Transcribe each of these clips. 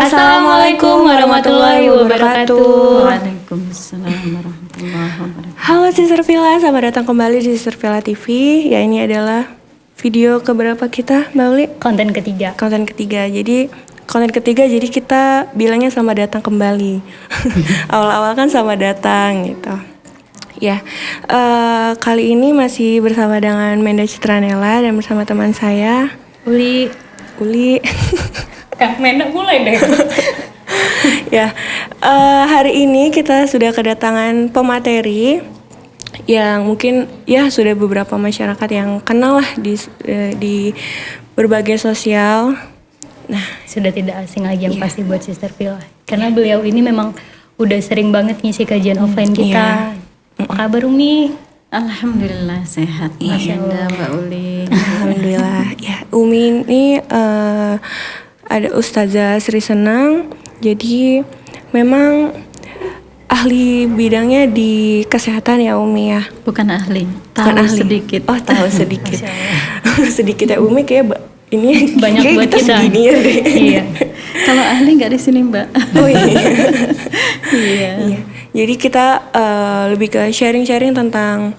Assalamualaikum warahmatullahi wabarakatuh. Waalaikumsalam warahmatullahi wabarakatuh. Halo Sister Villa, selamat datang kembali di Sister Villa TV. Ya, ini adalah video keberapa kita, Mbak Uli? Konten ketiga. Konten ketiga, jadi kita bilangnya selamat datang kembali. Awal-awal kan selamat datang gitu. Ya, kali ini masih bersama dengan Menda Citranella dan bersama teman saya Uli. Kak Menda mulai deh. Ya, hari ini kita sudah kedatangan pemateri yang mungkin ya sudah beberapa masyarakat yang kenal lah di berbagai sosial. Nah, Sudah tidak asing lagi yang pasti buat Sister Villa. Karena beliau ini memang udah sering banget ngisi kajian offline kita. Apa kabar Umi? Alhamdulillah sehat. Masya Allah. Mbak Uli. Alhamdulillah. Ya, Umi ini ada Ustazah Sri Senang. Jadi memang ahli bidangnya di kesehatan ya Umi ya. Bukan ahli, Bukan tahu ahli. sedikit. Oh, tahu sedikit. Masya Allah. Sedikit ya Umi kayak ini Banyak kayak buat kita. segini ya deh. Iya. Kalau ahli nggak di sini Mbak. Oh iya. Iya. Iya. Jadi kita lebih ke sharing-sharing tentang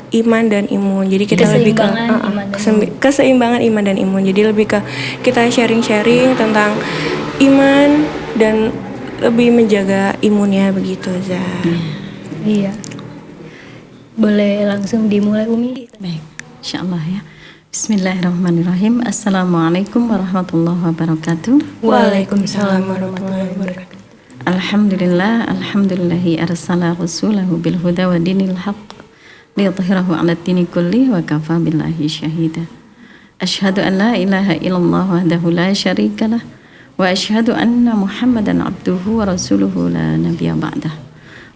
iman dan imun. Jadi kita lebih ke Keseimbangan iman dan imun. keseimbangan iman dan imun. Jadi lebih ke kita sharing-sharing tentang iman dan lebih menjaga imunnya begitu, Zah. Iya. Boleh langsung dimulai Umi? Baik, insyaallah ya. Bismillahirrahmanirrahim. Assalamualaikum warahmatullahi wabarakatuh. Waalaikumsalam warahmatullahi wabarakatuh. Alhamdulillahi arsala rasulahu bil huda wa dinil haqq liyudhhirahu 'ala ad-dini kulli wa kafa billahi syahida. Asyhadu an la ilaha illallah wahdahu la syarikalah wa asyhadu anna Muhammadan abduhu wa rasuluhu la nabiyya ba'dah.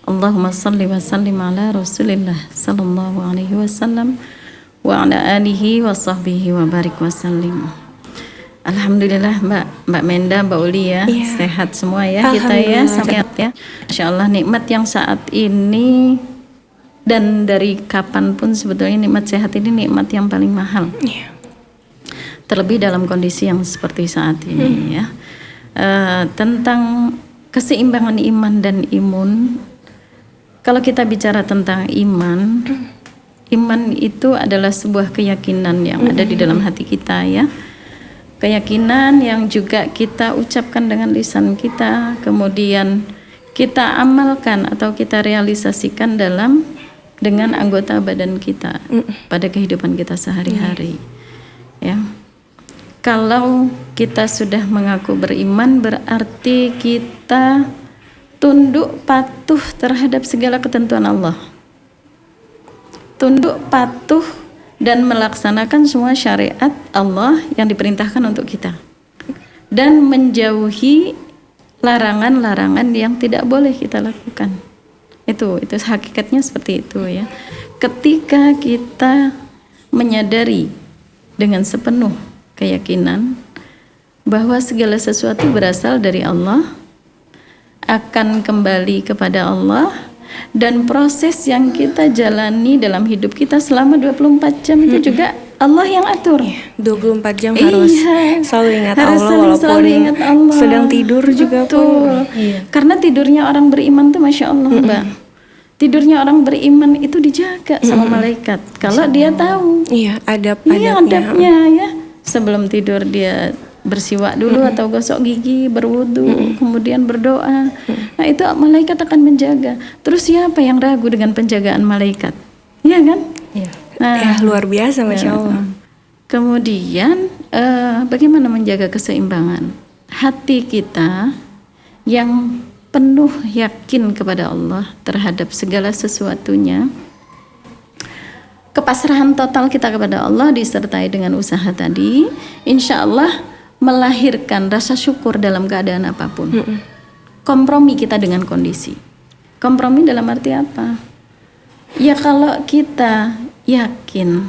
Allahumma salli wa sallim ala Rasulillah sallallahu alaihi wasallam wa ala alihi wa sahbihi wa barik wa sallim. Alhamdulillah Mbak Menda, Mbak Uli ya, Iya. sehat semua ya kita ya, sehat ya. Insyaallah nikmat yang saat ini dan dari kapanpun sebetulnya nikmat sehat ini nikmat yang paling mahal. Iya. Terlebih dalam kondisi yang seperti saat ini ya. Tentang keseimbangan iman dan imun. Kalau kita bicara tentang iman, iman itu adalah sebuah keyakinan yang ada di dalam hati kita ya. Keyakinan yang juga kita ucapkan dengan lisan kita, kemudian kita amalkan atau kita realisasikan dengan anggota badan kita pada kehidupan kita sehari-hari. Ya. Kalau kita sudah mengaku beriman, berarti kita tunduk patuh terhadap segala ketentuan Allah. Tunduk patuh dan melaksanakan semua syariat Allah yang diperintahkan untuk kita. Dan menjauhi larangan-larangan yang tidak boleh kita lakukan. Itu hakikatnya seperti itu ya. Ketika kita menyadari dengan sepenuh keyakinan bahwa segala sesuatu berasal dari Allah, akan kembali kepada Allah, dan proses yang kita jalani dalam hidup kita selama 24 jam itu juga Allah yang atur. 24 jam harus selalu ingat harus Allah walaupun selalu ingat Allah. sedang tidur juga pun. Iya. Karena tidurnya orang beriman tuh Masya Allah Mbak. Tidurnya orang beriman itu dijaga sama malaikat. Kalau dia tahu. Iya, Iya adabnya ya. Sebelum tidur dia bersiwak dulu atau gosok gigi, berwudu, kemudian berdoa. Nah itu malaikat akan menjaga. Terus siapa yang ragu dengan penjagaan malaikat? Iya kan? Iya. Nah, Ya, luar biasa Masya Allah. kemudian bagaimana menjaga keseimbangan hati kita yang penuh yakin kepada Allah terhadap segala sesuatunya. Kepasrahan total kita kepada Allah disertai dengan usaha tadi, insya Allah melahirkan rasa syukur dalam keadaan apapun. Kompromi kita dengan kondisi. Kompromi dalam arti apa? Ya kalau kita yakin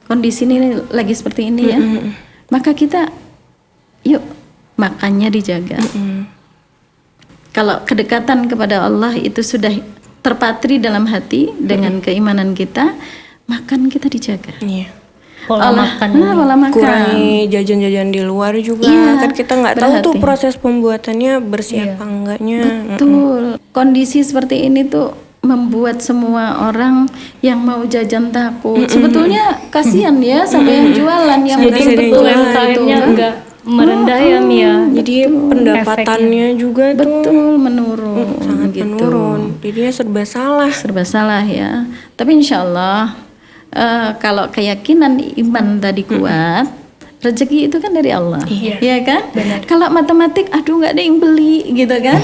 kondisi ini lagi seperti ini ya, maka kita yuk makannya dijaga. Kalau kedekatan kepada Allah itu sudah terpatri dalam hati dengan keimanan kita, makan kita dijaga. Iya. Pola makan ini. pola makan. Kurangi jajan-jajan di luar juga. Iya, Kan kita nggak tahu tuh berhati. proses pembuatannya bersih apa enggaknya. Betul. Kondisi seperti ini tuh membuat semua orang yang mau jajan takut. Sebetulnya kasihan ya sama yang jualan yang Jadi betul-betul UMKM-nya enggak merendah ya Mia. Jadi pendapatannya juga tuh betul menurun, sangat gitu. menurun. Jadinya serba salah. Serba salah ya. Tapi insya Allah kalau keyakinan iman tadi kuat, rezeki itu kan dari Allah, ya kan? Kalau matematik, aduh nggak ada yang beli, gitu kan?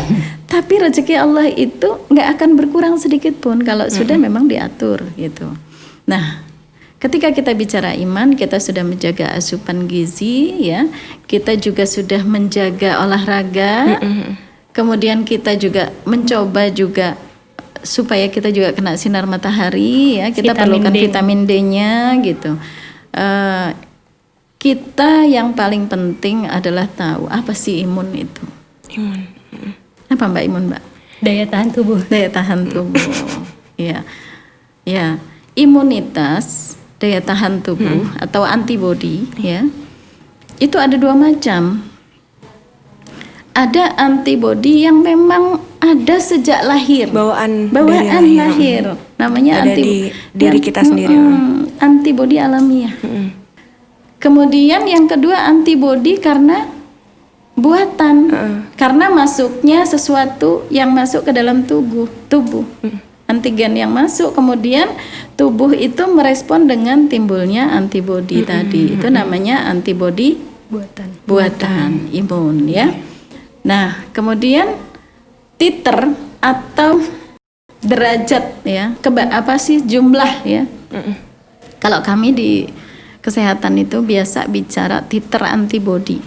Tapi rezeki Allah itu nggak akan berkurang sedikit pun kalau sudah memang diatur, gitu. Nah, ketika kita bicara iman, kita sudah menjaga asupan gizi, ya. Kita juga sudah menjaga olahraga. Kemudian kita juga mencoba juga supaya kita juga kena sinar matahari, ya. Kita Vitamin perlukan D. vitamin D-nya, gitu. Kita yang paling penting adalah tahu apa sih imun itu. Imun. Apa Mbak Imun, Mbak? Daya tahan tubuh. Daya tahan tubuh. Ya. Ya, imunitas, daya tahan tubuh atau antibodi, ya. Itu ada dua macam. Ada antibodi yang memang ada sejak lahir. Bawaan dari lahir. Namanya Ada di diri kita sendiri. Antibodi alamiah. Kemudian yang kedua antibodi karena buatan. Karena masuknya sesuatu yang masuk ke dalam tubuh. Antigen yang masuk, kemudian tubuh itu merespon dengan timbulnya antibodi tadi. Itu namanya antibodi buatan imun, ya. Nah, kemudian titer atau derajat, ya. Apa sih jumlah, ya? Kalau kami di kesehatan itu biasa bicara titer antibodi.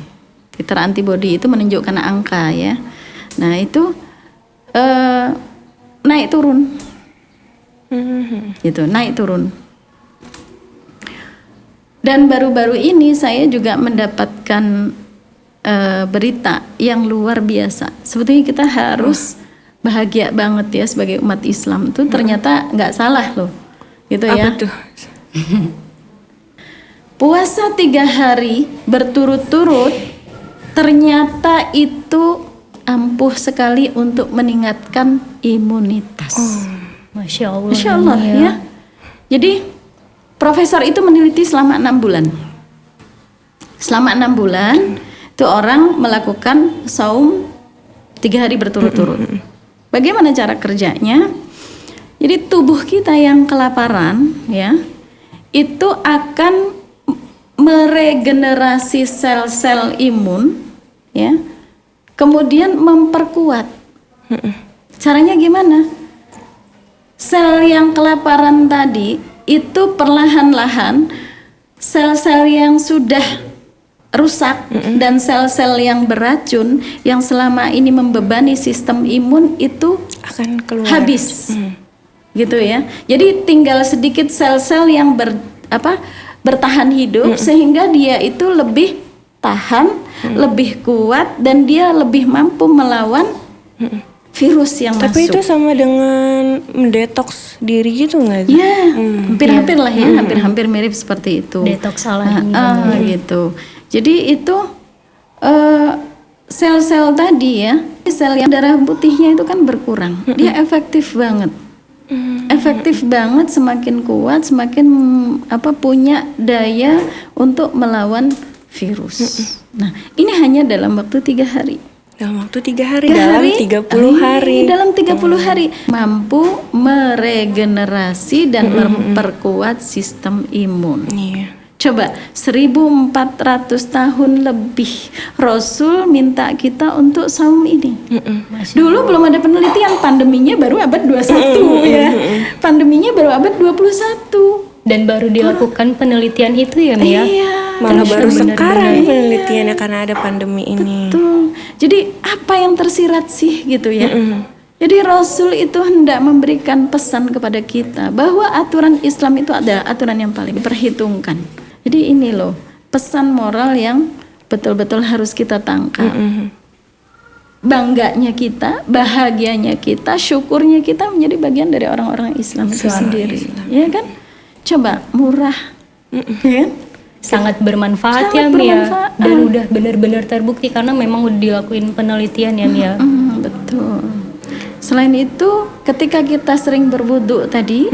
Titer antibodi itu menunjukkan angka, ya. Nah, itu naik turun. Gitu, naik turun. Dan baru-baru ini saya juga mendapatkan berita yang luar biasa. Sebetulnya kita harus bahagia banget ya sebagai umat Islam tuh ternyata nggak salah loh, gitu ya. Apa tuh? Puasa 3 hari berturut-turut ternyata itu ampuh sekali untuk meningkatkan imunitas. Masya Allah. Masya Allah, ya. Jadi profesor itu meneliti selama 6 bulan. Selama 6 bulan itu orang melakukan saum 3 hari berturut-turut. Bagaimana cara kerjanya? Jadi tubuh kita yang kelaparan, ya, itu akan meregenerasi sel-sel imun, ya, kemudian memperkuat. Caranya gimana? Sel yang kelaparan tadi itu perlahan-lahan sel-sel yang sudah rusak dan sel-sel yang beracun yang selama ini membebani sistem imun itu Akan keluar. habis, gitu ya. Jadi tinggal sedikit sel-sel yang bertahan hidup sehingga dia itu lebih tahan, lebih kuat dan dia lebih mampu melawan virus yang Tapi masuk. itu sama dengan mendetoks diri gitu nggak sih? Ya, hampir-hampir lah ya, hampir-hampir mirip seperti itu. Detoks alami. Gitu. Jadi itu sel-sel tadi ya, sel yang darah putihnya itu kan berkurang. Dia efektif banget. Efektif banget, semakin kuat, semakin punya daya untuk melawan virus. Nah, ini hanya dalam waktu 3 hari. Dalam waktu 3 hari, dalam 30 hari. Dalam 30 hari mampu meregenerasi dan memperkuat sistem imun. Iya. Coba 1400 tahun lebih Rasul minta kita untuk saum ini. Dulu belum ada penelitian, pandeminya baru abad 21 ya. Pandeminya baru abad 21. Dan baru dilakukan penelitian itu ya Mia? Iya. Malah baru sekarang penelitiannya karena ada pandemi ini. Betul. Jadi apa yang tersirat sih gitu ya? Jadi Rasul itu hendak memberikan pesan kepada kita bahwa aturan Islam itu adalah aturan yang paling diperhitungkan. Jadi ini loh pesan moral yang betul-betul harus kita tangkap. Bangganya kita, bahagianya kita, syukurnya kita menjadi bagian dari orang-orang Islam itu sendiri. Ya kan? Coba murah, ya kan? sangat bermanfaat Sangat ya Mi ya, bermanfaat. dan udah benar-benar terbukti karena memang udah dilakuin penelitian ya Mi ya. Betul. Selain itu, ketika kita sering berwudu tadi,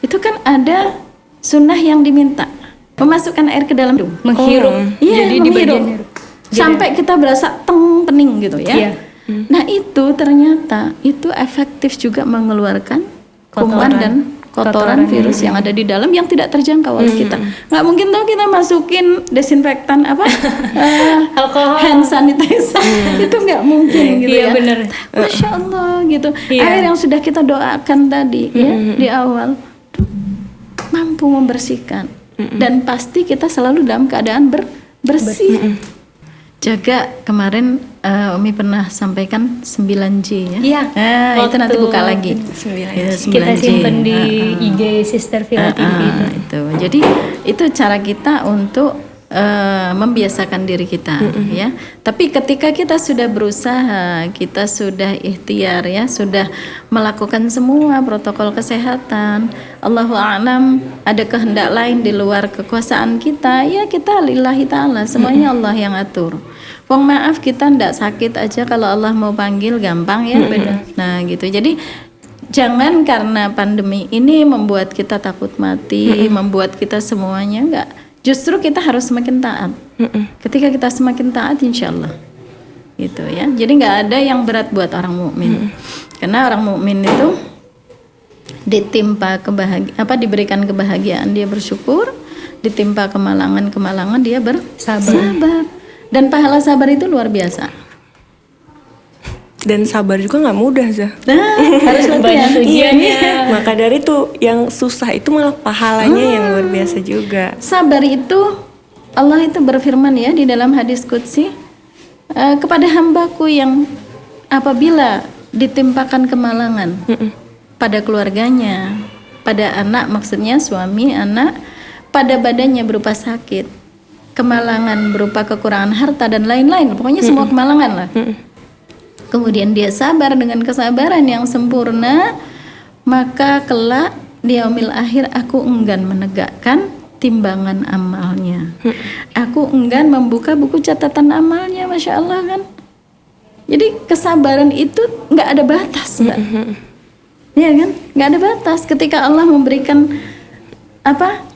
itu kan ada sunnah yang diminta, memasukkan air ke dalam hidung. Menghirup. Iya, Jadi di menghirup. bagian hirup. Sampai kita berasa pening gitu ya. Iya. Nah itu ternyata itu efektif juga mengeluarkan kuman dan kotoran virus yang ada di dalam yang tidak terjangkau oleh kita. Nggak mungkin tuh kita masukin desinfektan apa Alkohol. hand sanitizer itu nggak mungkin gitu Iya, ya. bener. Masya Allah gitu. Iya. Air yang sudah kita doakan tadi ya di awal tuh mampu membersihkan dan pasti kita selalu dalam keadaan bersih. Jaga kemarin Umi pernah sampaikan 9J ya. Iya. Nah, itu Waktu nanti buka lagi. 9J. Ya, Kita 9J. simpen di IG Sister Villa TV itu. Itu. Jadi itu cara kita untuk membiasakan diri kita ya. Tapi ketika kita sudah berusaha, kita sudah ikhtiar ya, sudah melakukan semua protokol kesehatan, Allahu a'lam ada kehendak lain di luar kekuasaan kita, ya kita lillahi ta'ala, semuanya Allah yang atur. Wong maaf kita ndak sakit aja kalau Allah mau panggil gampang ya. Nah gitu. Jadi jangan karena pandemi ini membuat kita takut mati, membuat kita semuanya enggak. Justru kita harus semakin taat. Ketika kita semakin taat, insya Allah, gitu ya. Jadi nggak ada yang berat buat orang mukmin. Karena orang mukmin itu ditimpa diberikan kebahagiaan dia bersyukur, ditimpa kemalangan dia bersabar. Dan pahala sabar itu luar biasa. Dan sabar juga nggak mudah, Zah. Nah, harus latihan. Banyak ujiannya. Maka dari itu yang susah itu malah pahalanya yang luar biasa juga. Sabar itu Allah itu berfirman ya di dalam hadis qudsi, kepada hambaku yang apabila ditimpakan kemalangan pada keluarganya, pada anak, maksudnya suami, anak, pada badannya berupa sakit, kemalangan berupa kekurangan harta dan lain-lain, pokoknya semua kemalangan lah. Kemudian dia sabar dengan kesabaran yang sempurna, maka kelak di yaumil akhir aku enggan menegakkan timbangan amalnya. Aku enggan membuka buku catatan amalnya, Masya Allah kan. Jadi kesabaran itu nggak ada batas, Mbak. Iya kan? Nggak ada batas. Ketika Allah memberikan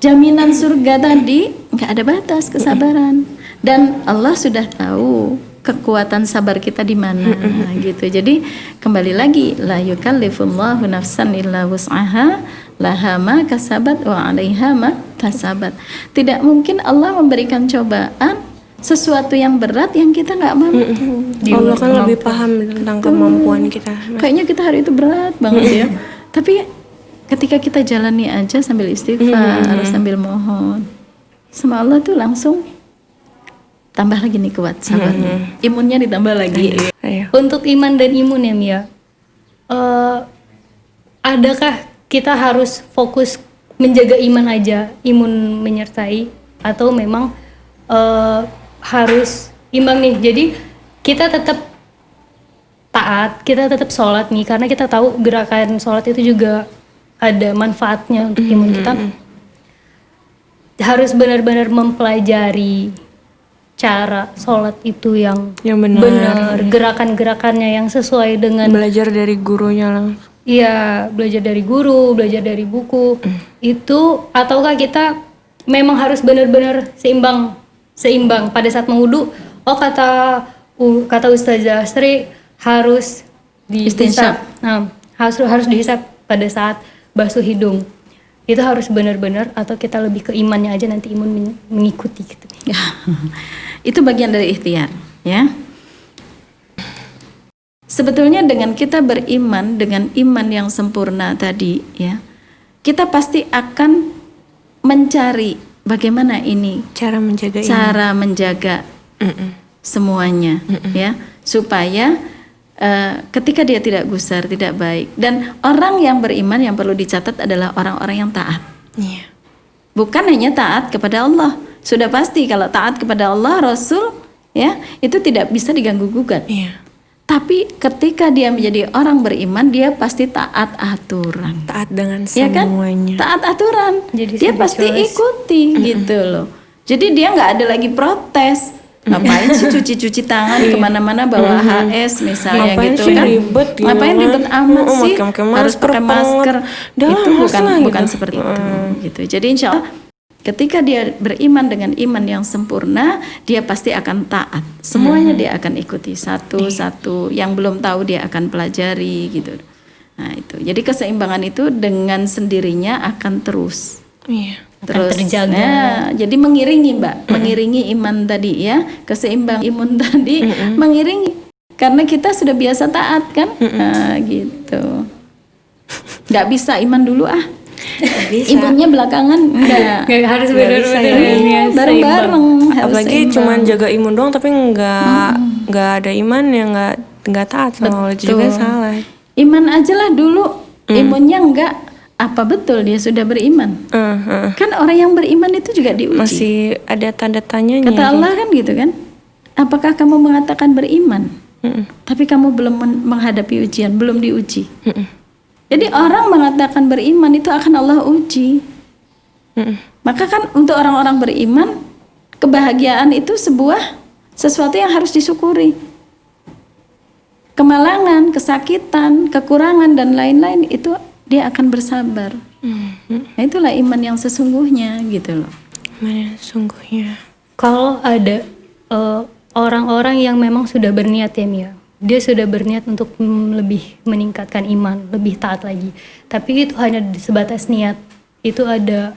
jaminan surga tadi, nggak ada batas kesabaran. Dan Allah sudah tahu kekuatan sabar kita di mana gitu. Jadi kembali lagi, la yukallifullahu nafsan illa wus'aha laha ma kasabat wa 'alaiha ma tasabat. Tidak mungkin Allah memberikan cobaan sesuatu yang berat yang kita nggak mampu. Allah kan lebih paham tentang kemampuan kita. Kayaknya kita hari itu berat banget ya. Tapi ketika kita jalani aja sambil istighfar, sambil mohon, sama Allah tuh langsung tambah lagi nih kuat sabarnya. Imunnya ditambah lagi. Ayo. Untuk iman dan imun ya Mia, adakah kita harus fokus menjaga iman aja, imun menyertai, atau memang harus imbang nih? Jadi kita tetap taat, kita tetap sholat nih, karena kita tahu gerakan sholat itu juga ada manfaatnya untuk imun kita. Harus benar-benar mempelajari cara sholat itu yang benar, gerakan-gerakannya yang sesuai dengan, belajar dari gurunya langsung. Iya, belajar dari guru, belajar dari buku itu, ataukah kita memang harus benar-benar seimbang pada saat mewudu? Oh kata Ustazah Sri harus dihisap. Nah, harus dihisap pada saat basuh hidung. Itu harus benar-benar, atau kita lebih ke imannya aja, nanti imun mengikuti gitu. Ya, itu bagian dari ikhtiar ya. Sebetulnya dengan kita beriman dengan iman yang sempurna tadi ya, kita pasti akan mencari bagaimana ini Cara menjaga semuanya ya, supaya ketika dia tidak gusar, tidak baik. Dan orang yang beriman yang perlu dicatat adalah orang-orang yang taat. Iya. Bukan hanya taat kepada Allah. Sudah pasti kalau taat kepada Allah, Rasul ya, itu tidak bisa diganggu gugat. Iya. Tapi ketika dia menjadi orang beriman, dia pasti taat aturan. Taat dengan Ya kan? semuanya. Taat aturan. Jadi dia sudah pasti jelas. ikuti gitu loh. Jadi dia nggak ada lagi protes. Ngapain sih cuci-cuci tangan kemana-mana bawa HS misalnya Ngapain gitu sih kan? ribet gitu Ngapain kan? ribet amat sih? Pakai Harus pakai masker. Dah Itu lah, bukan lah, bukan gitu. seperti itu gitu. Jadi insya Allah ketika dia beriman dengan iman yang sempurna, dia pasti akan taat. Semuanya dia akan ikuti satu-satu. Yang belum tahu dia akan pelajari gitu. Nah itu. Jadi keseimbangan itu dengan sendirinya akan terus. Iya. Terus terjaga. nah, jadi mengiringi Mbak, mengiringi iman tadi ya, keseimbangan imun tadi mengiringi karena kita sudah biasa taat kan, nah, gitu. Nggak bisa iman dulu Bisa. imunnya belakangan enggak. Nggak harus Nggak benar-benar bisa ya. seimbang. Bareng-bareng harus Apalagi seimbang. cuman jaga imun doang tapi nggak ada iman ya nggak taat sama Allah juga salah. Iman aja lah dulu, imunnya enggak, apa betul dia sudah beriman? Kan orang yang beriman itu juga diuji. Masih ada tanda tanyanya. Kata Allah kan gitu kan, apakah kamu mengatakan beriman, tapi kamu belum menghadapi ujian, belum diuji. Jadi orang mengatakan beriman itu akan Allah uji. Maka kan untuk orang-orang beriman, kebahagiaan itu sesuatu yang harus disyukuri. Kemalangan, kesakitan, kekurangan dan lain-lain itu dia akan bersabar. Nah itulah iman yang sesungguhnya gitu loh. Mana sungguhnya. Kalau ada orang-orang yang memang sudah berniat ya Mia, dia sudah berniat untuk lebih meningkatkan iman, lebih taat lagi. Tapi itu hanya sebatas niat. Itu ada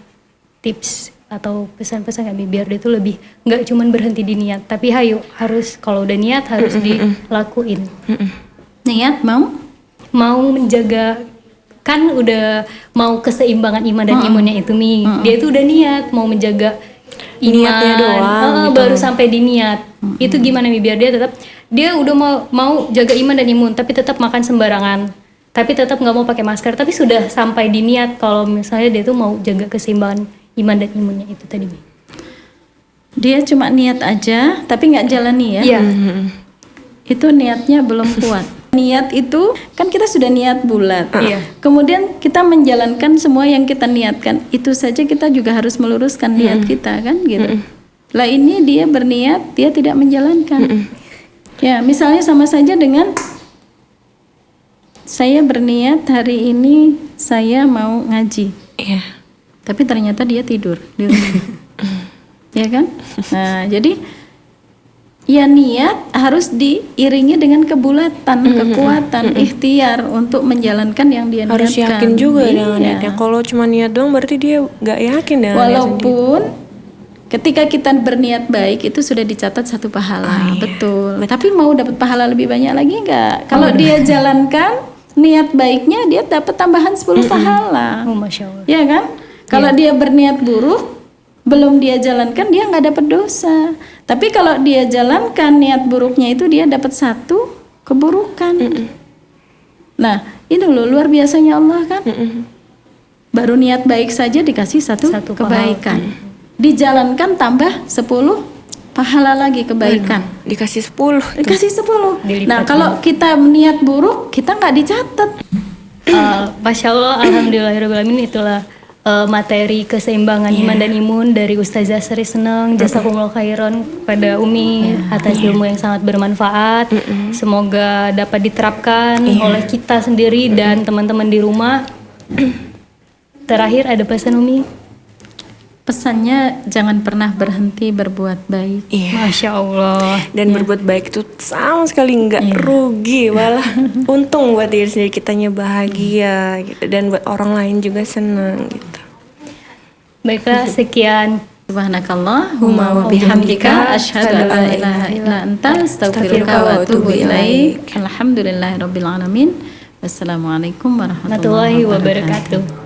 tips atau pesan-pesan kami biar dia tuh lebih nggak cuman berhenti di niat, tapi harus kalau udah niat harus dilakuin. Niat Mau menjaga, kan udah mau keseimbangan iman dan imunnya itu Mi. Dia itu udah niat mau menjaga iman, Niatnya doang gitu. baru sampai di niat. Itu gimana Mi biar dia udah mau jaga iman dan imun tapi tetap makan sembarangan. Tapi tetap nggak mau pakai masker, tapi sudah sampai di niat kalau misalnya dia tuh mau jaga keseimbangan iman dan imunnya itu tadi Mi. dia cuma niat aja tapi nggak jalani ya. Iya. Itu niatnya belum kuat. Niat itu kan kita sudah niat bulat. Iya. Kemudian kita menjalankan semua yang kita niatkan. Itu saja kita juga harus meluruskan niat kita kan gitu. Lah ini dia berniat, dia tidak menjalankan. Ya, misalnya sama saja dengan saya berniat hari ini saya mau ngaji. Iya. Tapi ternyata dia tidur di rumah. Ya kan? Nah, jadi ya niat harus diiringi dengan kebulatan, kekuatan, ikhtiar untuk menjalankan yang dia niatkan. Harus yakin juga dengan Iya. niatnya. Kalau cuma niat doang berarti dia nggak yakin dengan niat sendiri. Walaupun ketika kita berniat baik itu sudah dicatat satu pahala, betul. Tapi mau dapat pahala lebih banyak lagi enggak? Kalau dia jalankan niat baiknya dia dapat tambahan 10 pahala. Oh, Masya Allah. Ya kan? Kalau dia berniat buruk, belum dia jalankan dia nggak dapat dosa. Tapi kalau dia jalankan niat buruknya itu dia dapat 1 keburukan. Nah, ini loh luar biasanya Allah kan. Baru niat baik saja dikasih satu kebaikan. Dijalankan tambah 10 pahala lagi kebaikan. Dikasih 10. Dikasih 10. Dilipat Nah, kalau kita niat buruk, kita nggak dicatat. Masya Allah, alhamdulillahirrahmanirrahim, itulah materi keseimbangan iman dan imun dari Ustazah Sri Seneng. Jazakumullah khairan pada Umi atas ilmu yang sangat bermanfaat. Semoga dapat diterapkan oleh kita sendiri dan teman-teman di rumah. Terakhir ada pesan Umi? Pesannya jangan pernah berhenti berbuat baik. Masya Allah. Dan berbuat baik itu sama sekali nggak rugi, malah untung buat diri sendiri, kitanya bahagia gitu, dan buat orang lain juga senang gitu. Baiklah, sekian. Subhanakallahumma wa bihamdika asyhadu an la ilaha illa anta astaghfiruka wa atubu ilaik. Alhamdulillahirabbil alamin. Wassalamualaikum warahmatullahi Warahmatullahi wabarakatuh. wabarakatuh.